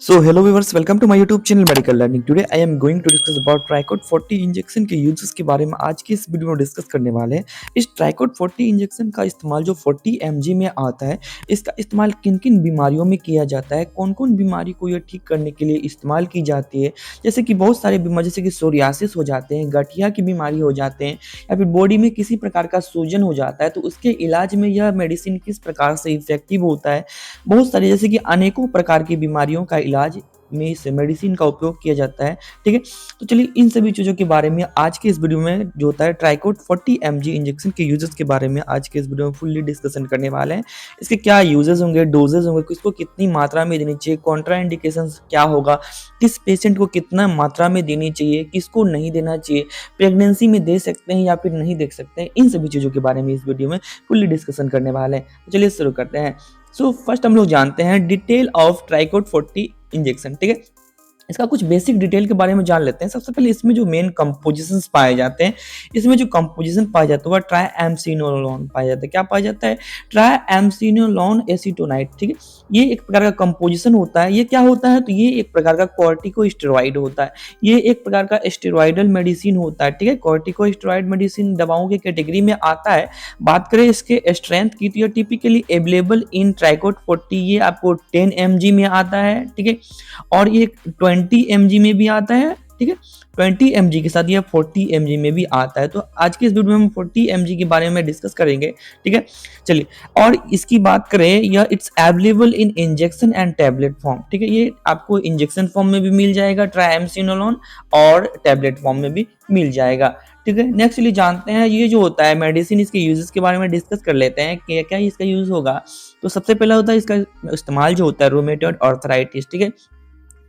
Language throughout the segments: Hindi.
So hello viewers, welcome to my YouTube channel Medical Learning. Today I am going to discuss about Tricot 40 injection के यूजेस के बारे में आज की इस वीडियो में डिस्कस करने वाले हैं। इस Tricot 40 इंजेक्शन का इस्तेमाल जो 40 mg में आता है, इसका इस्तेमाल किन-किन बीमारियों में किया जाता है, कौन-कौन बीमारी को यह ठीक करने के लिए इस्तेमाल की जाती है। जैसे कि बहुत सारे बीमारी जैसे कि सोरियासिस हो जाते हैं, गठिया की बीमारी हो जाते हैं या फिर बॉडी में किसी प्रकार का सूजन हो जाता है, तो उसके इलाज में यह मेडिसिन किस प्रकार से इफेक्टिव होता है। बहुत सारी जैसे कि अनेकों प्रकार की बीमारियों का इलाज में इस मेडिसिन का उपयोग किया जाता है। ठीक है, तो चलिए इन सभी चीज़ों के बारे में आज के इस वीडियो में जो होता है ट्राइकोट 40 mg इंजेक्शन के यूजेस के बारे में आज के इस वीडियो में फुल्ली डिस्कशन करने वाले हैं। इसके क्या यूजेस होंगे, डोजेज होंगे, किसको कितनी मात्रा में देनी चाहिए, कॉन्ट्रा इंडिकेशंस क्या होगा, किस पेशेंट को कितना मात्रा में देनी चाहिए, किसको नहीं देना चाहिए, प्रेगनेंसी में दे सकते हैं या फिर नहीं दे सकते हैं, इन सभी चीज़ों के बारे में इस वीडियो में फुल्ली डिस्कशन करने वाले हैं। तो चलिए शुरू करते हैं। फर्स्ट हम लोग जानते हैं डिटेल ऑफ ट्राइकोट 40 इंजेक्शन। ठीक है, इसका कुछ बेसिक डिटेल के बारे में जान लेते हैं। सबसे पहले इसमें जो मेन कंपोजिशंस पाए जाते हैं, इसमें जो कंपोजिशन पाया जाता है वह ट्राइएमसिनोलोन पाया जाता है। क्या पाया जाता है? ट्राइएमसिनोलोन एसीटोनाइट। ठीक है, ये एक प्रकार का कंपोजिशन होता है। ये क्या होता है? तो ये एक प्रकार का कॉर्टिकोस्टेरॉइड होता है। ये एक प्रकार का स्टेरॉइडल मेडिसिन होता है। ठीक है, कॉर्टिकोस्टेरॉइड मेडिसिन दवाओं की कैटेगरी में आता है। बात करें इसके स्ट्रेंथ की तो ये टिपिकली अवेलेबल इन ट्राइकोट 40, ये आपको 10 mg में आता है। ठीक है, और ये 20 mg में भी आता है। ठीक है, 20 mg के साथ ये 40 mg में भी आता है। तो आज की इस वीडियो में हम 40 mg के बारे में डिस्कस करेंगे। ठीक है, चलिए, और इसकी बात करें, यह it's available in injection and tablet form. ठीक है, ये आपको इंजेक्शन फॉर्म में भी मिल जाएगा ट्राइएमसिनोलोन, और टैबलेट फॉर्म में भी मिल जाएगा। ठीक है, नेक्स्ट चलिए जानते हैं ये जो होता है मेडिसिन, इसके यूजेस के बारे में डिस्कस कर लेते हैं कि क्या इसका यूज होगा। तो सबसे पहला होता है इसका इस्तेमाल जो होता है रूमेटॉइड आर्थराइटिस। ठीक है,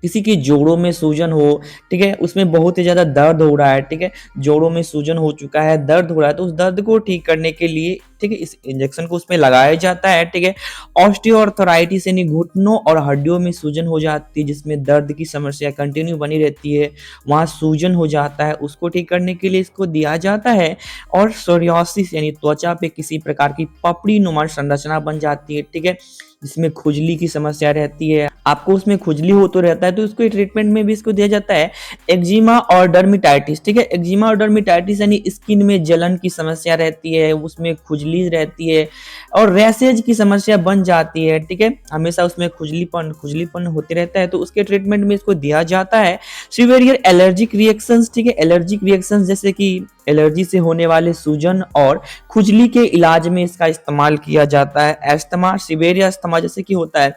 किसी के जोड़ों में सूजन हो, ठीक है, उसमें बहुत ही ज़्यादा दर्द हो रहा है। ठीक है, जोड़ों में सूजन हो चुका है, दर्द हो रहा है, तो उस दर्द को ठीक करने के लिए, ठीक है, इस इंजेक्शन को उसमें लगाया जाता है। ठीक है, ऑस्टियोआर्थराइटिस यानी घुटनों और हड्डियों में सूजन हो जाती है, जिसमें दर्द की समस्या कंटिन्यू बनी रहती है, वहाँ सूजन हो जाता है, उसको ठीक करने के लिए इसको दिया जाता है। और सोरियासिस यानी त्वचा पे किसी प्रकार की पपड़ी नुमा संरचना बन जाती है। ठीक है, जिसमें खुजली की समस्या रहती है, आपको उसमें खुजली हो तो रहता है, तो इसको ट्रीटमेंट में भी इसको दिया जाता है। एक्जिमा और डर्मिटाइटिस। ठीक है, एक्जिमा और डर्मिटाइटिस यानी स्किन में जलन की समस्या रहती है, उसमें खुजली रहती है और रैशेज की समस्या बन जाती है। ठीक है, हमेशा उसमें खुजलीपन होते रहता है, तो उसके ट्रीटमेंट में इसको दिया जाता है। Severe allergic reactions. ठीक है, एलर्जिक रिएक्शंस जैसे कि एलर्जी से होने वाले सूजन और खुजली के इलाज में इसका इस्तेमाल किया जाता है। अस्थमा, सीवियर अस्थमा जैसे कि होता है,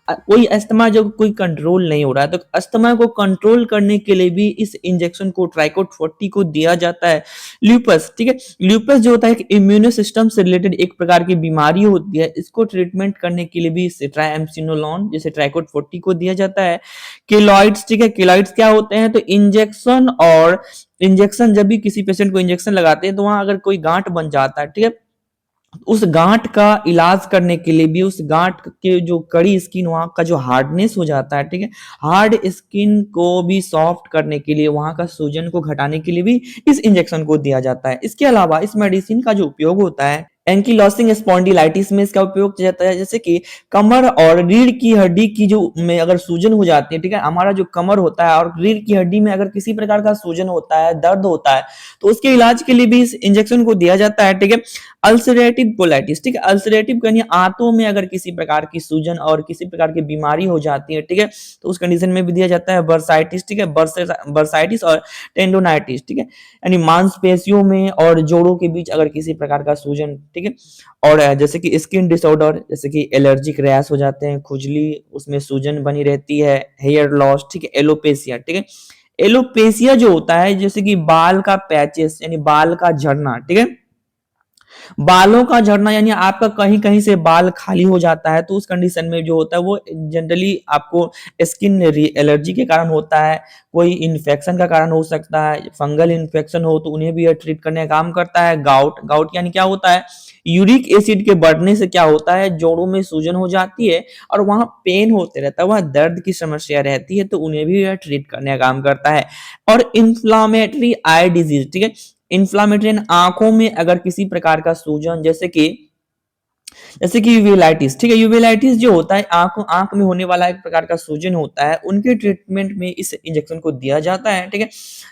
कोई अस्थमा जब कोई कंट्रोल नहीं हो रहा है, तो अस्थमा को कंट्रोल करने के लिए भी इस इंजेक्शन को ट्राइकोट 40 को दिया जाता है। ल्यूपस। ठीक है, ल्यूपस जो होता है एक इम्यूनो सिस्टम से रिलेटेड एक प्रकार की बीमारी होती है, इसको ट्रीटमेंट करने के लिए भी इस ट्राइएमसिनोलोन जैसे ट्राइकोट 40 को दिया जाता है। केलॉइड्स। ठीक है, केलॉइड्स क्या होते हैं? तो इंजेक्शन जब भी किसी पेशेंट को इंजेक्शन लगाते हैं, तो वहां अगर कोई गांठ बन जाता है, ठीक है, उस गांठ का इलाज करने के लिए भी, उस गांठ के जो कड़ी स्किन वहां का जो हार्डनेस हो जाता है, ठीक है, हार्ड स्किन को भी सॉफ्ट करने के लिए, वहां का सूजन को घटाने के लिए भी इस इंजेक्शन को दिया जाता है। इसके अलावा इस मेडिसिन का जो उपयोग होता है एंकिलोसिंग स्पॉन्डिलाइटिस में इसका उपयोग किया जाता है। जैसे कि कमर और रीढ़ की हड्डी की जो में अगर सूजन हो जाती है, ठीक है, हमारा जो कमर होता है और रीढ़ की हड्डी में अगर किसी प्रकार का सूजन होता है, दर्द होता है, तो उसके इलाज के लिए भी इस इंजेक्शन को दिया जाता है। ठीक है, अल्सरेटिव कोलाइटिस। ठीक है, अल्सरेटिव यानी आंतों में अगर किसी प्रकार की सूजन और किसी प्रकार की बीमारी हो जाती है, ठीक है, तो उस कंडीशन में भी दिया जाता है। बर्साइटिस। ठीक है, बर्साइटिस और टेंडोनाइटिस। ठीक है, यानी मांसपेशियों में और जोड़ों के बीच अगर किसी प्रकार का सूजन। ठीक है, और जैसे कि स्किन डिसऑर्डर, जैसे कि एलर्जिक रैश हो जाते हैं, खुजली, उसमें सूजन बनी रहती है, हेयर लॉस। ठीक है, एलोपेसिया। ठीक है, एलोपेसिया जो होता है जैसे कि बाल का पैचेस यानी बाल का झड़ना। ठीक है, बालों का झड़ना यानी आपका कहीं कहीं से बाल खाली हो जाता है, तो उस कंडीशन में जो होता है वो जनरली आपको स्किन एलर्जी के कारण होता है, कोई इन्फेक्शन का कारण हो सकता है, फंगल इन्फेक्शन हो तो उन्हें भी यह ट्रीट करने का काम करता है। गाउट। गाउट यानी क्या होता है? यूरिक एसिड के बढ़ने से क्या होता है, जोड़ों में सूजन हो जाती है और वहां पेन होते रहता है, वहां दर्द की समस्या रहती है, तो उन्हें भी यह ट्रीट करने का काम करता है। और इन्फ्लामेटरी आई डिजीज। ठीक है, इन्फ्लामेटरी आंखों में अगर किसी प्रकार का सूजन, जैसे कि जैसे कि यूवेलाइटिस, ठीक है? यूवेलाइटिस जो होता है आँख आँख में होने वाला एक प्रकार का सूजन होता है, उनके ट्रीटमेंट में इस इंजेक्शन को दिया जाता है, ठीक है?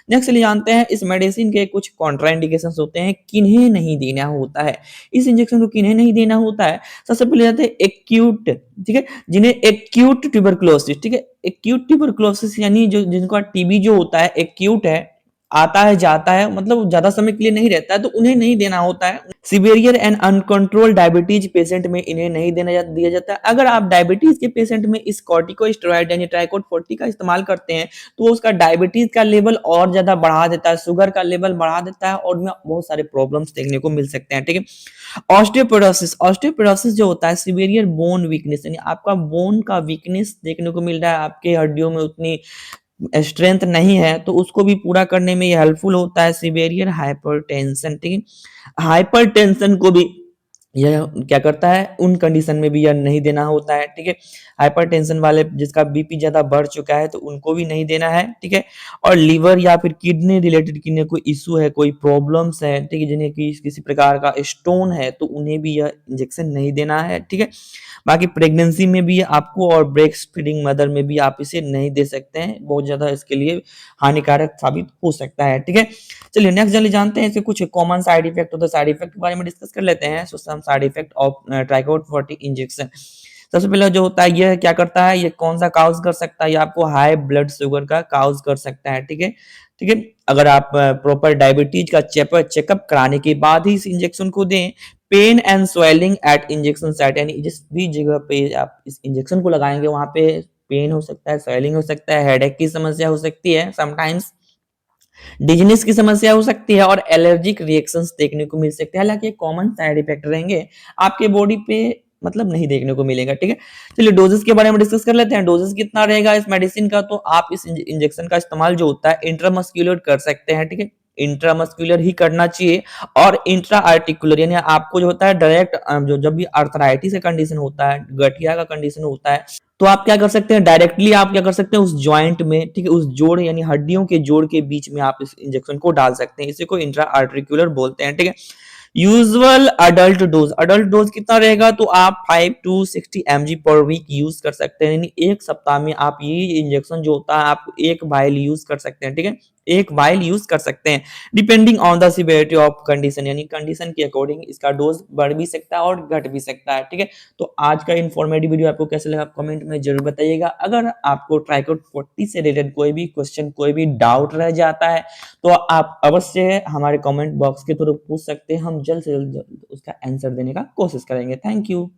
नेक्स्ट चलिए जानते हैं इस मेडिसिन के कुछ कॉन्ट्रा इंडिकेशंस होते हैं, किन्हें नहीं देना होता है। इस इंजेक्शन को किन्हें नहीं देना होता है? सबसे पहले जाते हैं एक्यूट, ठीक है? जिन्हें एक्यूट ट्यूबरकुलोसिस, ठीक है? एक्यूट ट्यूबरकुलोसिस यानी जो जिनका टीबी जो होता है एक्यूट है, आता है जाता है मतलब ज़्यादा समय के लिए नहीं रहता है, तो उन्हें नहीं देना होता है। Severe and uncontrolled diabetes patient में इन्हें नहीं दिया जाता है। अगर आप डायबिटीज के पेशेंट में इस कॉर्टिकोस्टेरॉइड यानी ट्राइकोट 40 का इस्तेमाल करते हैं तो वो उसका डायबिटीज का लेवल और ज्यादा बढ़ा देता है, शुगर का लेवल बढ़ा देता है और उनमें बहुत सारे प्रॉब्लम्स देखने को मिल सकते हैं, ठीक है? ऑस्टियोपोरोसिस, ऑस्टियोपोरोसिस जो होता है सीवियर बोन वीकनेस यानी आपका बोन का वीकनेस देखने को मिल रहा है, आपके हड्डियों में उतनी स्ट्रेंथ नहीं है तो उसको भी पूरा करने में ये हेल्पफुल होता है। सीवियर हाइपरटेंशन, ठीक है? हाइपरटेंशन को भी यह क्या करता है, उन कंडीशन में भी यह नहीं देना होता है, ठीक है? हाइपरटेंशन वाले जिसका बीपी ज़्यादा बढ़ चुका है तो उनको भी नहीं देना है, ठीक है? और लीवर या फिर किडनी रिलेटेड किन्हें कोई इश्यू है, कोई प्रॉब्लम्स है, ठीक है? जिन्हें कि किसी प्रकार का स्टोन है तो उन्हें भी यह इंजेक्शन नहीं देना है, ठीक है? बाकी प्रेगनेंसी में भी आपको और ब्रेस्ट फीडिंग मदर में भी आप इसे नहीं दे सकते हैं, बहुत ज़्यादा इसके लिए हानिकारक साबित हो सकता है, ठीक है? चलिए नेक्स्ट चलिए जानते हैं इसके कुछ कॉमन साइड इफेक्ट होते हैं, साइड इफेक्ट के बारे में डिस्कस कर लेते हैं। So some side effect of Tricort 40 injection. सबसे पहले जो होता है ये क्या करता है, ये कौन सा काउज कर सकता है, ये आपको हाई ब्लड शुगर का काउज कर सकता है, ठीक है? ठीक है, अगर आप प्रॉपर डायबिटीज का चेकअप कराने के बाद ही इस इंजेक्शन को दें। Pain and swelling at injection site यानी जिस भी जगह पे आप इस इंजेक्शन को लगाएंगे वहां पे पेन हो सकता है, स्वेलिंग हो सकता है, हेडेक की समस्या हो सकती है, समटाइम्स डिजीनेस की समस्या हो सकती है और एलर्जिक रिएक्शंस देखने को मिल सकते हैं। हालांकि कॉमन साइड इफेक्ट रहेंगे, आपके बॉडी पे मतलब नहीं देखने को मिलेगा, ठीक है? चलिए डोजेस के बारे में डिस्कस कर लेते हैं। डोजेस कितना रहेगा इस मेडिसिन का, तो आप इस इंजेक्शन का इस्तेमाल जो होता है इंट्रामस्क्यूलर कर सकते हैं, ठीक है? इंट्रामस्क्यूलर ही करना चाहिए और इंट्रा आर्टिकुलर यानी आपको जो होता है डायरेक्ट जो जब भी अर्थराइटिस का कंडीशन होता है, गठिया का कंडीशन होता है, तो आप क्या कर सकते हैं, डायरेक्टली आप क्या कर सकते हैं उस जॉइंट में, ठीक है? उस जोड़ यानी हड्डियों के जोड़ के बीच में आप इस इंजेक्शन को डाल सकते हैं, इसी को इंट्रा आर्टिकुलर बोलते हैं, ठीक है? यूजुअल अडल्ट डोज कितना रहेगा, तो आप 5 टू 60 mg पर वीक यूज कर सकते हैं, यानी एक सप्ताह में आप ये इंजेक्शन जो होता है आप एक वाइल यूज कर सकते हैं, ठीक है? एक वाइल यूज कर सकते हैं। Depending on the severity of condition यानी कंडीशन के अकॉर्डिंग इसका डोज बढ़ भी सकता है और घट भी सकता है, ठीक है? तो आज का इन्फॉर्मेटिव वीडियो आपको कैसा लगा, कमेंट में जरूर बताइएगा। अगर आपको ट्राइकोट 40 से रिलेटेड कोई भी क्वेश्चन, कोई भी डाउट रह जाता है तो आप अवश्य हमारे कमेंट बॉक्स के थ्रू पूछ सकते हैं, हम जल्द से जल्द उसका आंसर देने का कोशिश करेंगे। Thank you.